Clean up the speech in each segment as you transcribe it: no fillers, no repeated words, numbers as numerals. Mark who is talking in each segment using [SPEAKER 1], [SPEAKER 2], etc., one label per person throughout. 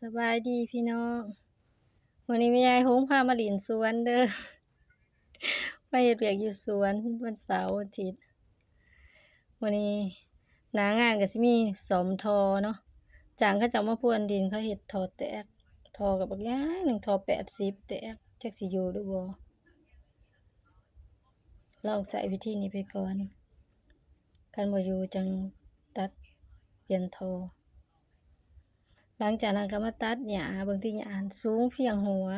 [SPEAKER 1] สบายดีพี่น้องวันนี้แม่ยายโฮงพามาเล่นสวนเด้อไปเฮ็ดเวียกอยู่สวนวันเสาร์อาทิตย์วันนี้หน้างานก็สิมีซ่อมท่อเนาะจ้างเขาเจ้ามาพรวนดินเขาเฮ็ดท่อแตกท่อก็บักอย่างหนึ่งท่อ80แตกจักสิอยู่หรือบ่ลองใช้วิธีนี้ไปก่อนคันบ่อยู่จังตัดเปลี่ยนท่อหลังจากนั้นก็มาตัดหญ้าบางทีหญ้าสูงเพียงหัว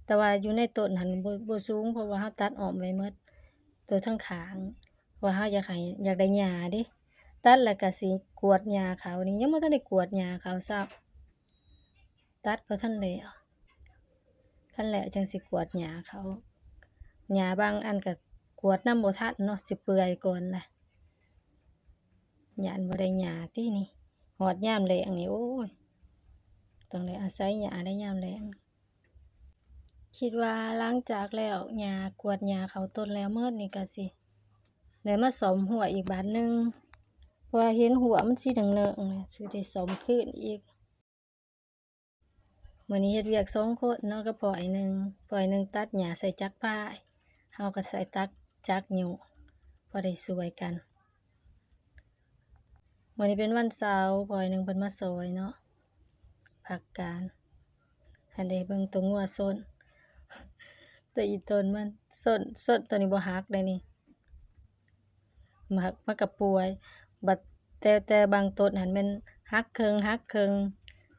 [SPEAKER 1] แต่ว่าอยู่ในต้นหันบ่สูงเพราะว่าเราตัดอ้อมไว้หมดตัวทั้งข้างว่าเราอยากได้หญ้าเด้ตัดแล้วก็สิกวาดหญ้าเขานี่ยังบ่ทันได้กวาดหญ้าเขาซ้ำตัดบ่ทันแล้วคันแล้วจังสิกวาดหญ้าเขาหญ้าบางอันก็กวาดนำบ่ทันเนาะสิเปื่อยก่อนแหละย้านบ่ได้หญ้าตินี่ฮอดยามแล้งนี่โอ้ยต้องได้อาศัยหญ้าได้ยามแล้งคิดว่าหลังจากแล้วหญ้ากวาดหญ้าเข้าต้นแล้วหมดนี่ก็สิได้มาซ่อมหัวอีกบาดหนึ่งเพราะว่าเห็นหัวมันสีเหลืองๆเนี่ยสิได้ซ่อมคืนอีกมื้อนี้เฮ็ดเวียก2คนเนาะกับพ่อยหนึ่งตัดหญ้าใส่จักรพายเฮาก็ใส่จักรอยู่พอได้ช่วยกันมื้อนี้เป็นวันเสาร์พ่อยหนึ่งเพิ่นมาซอยเนาะพักการหันได้เบิ่งตัวงัวซนแต่อีต้นมันซนตัวนี้บ่ฮักได้นี่มันก็ป่วยบัดแต่บางต้นหันแม่นฮักครึ่ง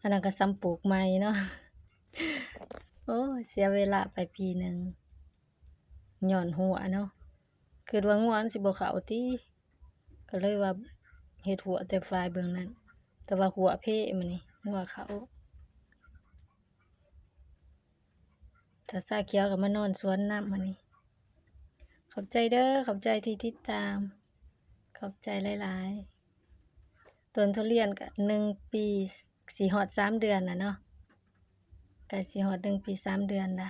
[SPEAKER 1] อันนั้นก็ซ้ำปลูกใหม่เนาะโอ้ยเสียเวลาไปปีหนึ่งย้อนหัวเนาะคิดว่างัวมันสิบ่เข้าติก็เลยว่าเฮ็ดหัวแต่ฝ่ายเบื้องนั้นแต่ว่าหัวเพมันนี่งัวเขาถ้าซาเขียวก็มานอนสวนน้ำมันนี่ขอบใจเด้อขอบใจที่ติดตามขอบใจหลายๆต้นทุเรียนก็1 ปีสิฮอด3 เดือนน่ะเนาะก็สิฮอด1 ปี 3 เดือนละ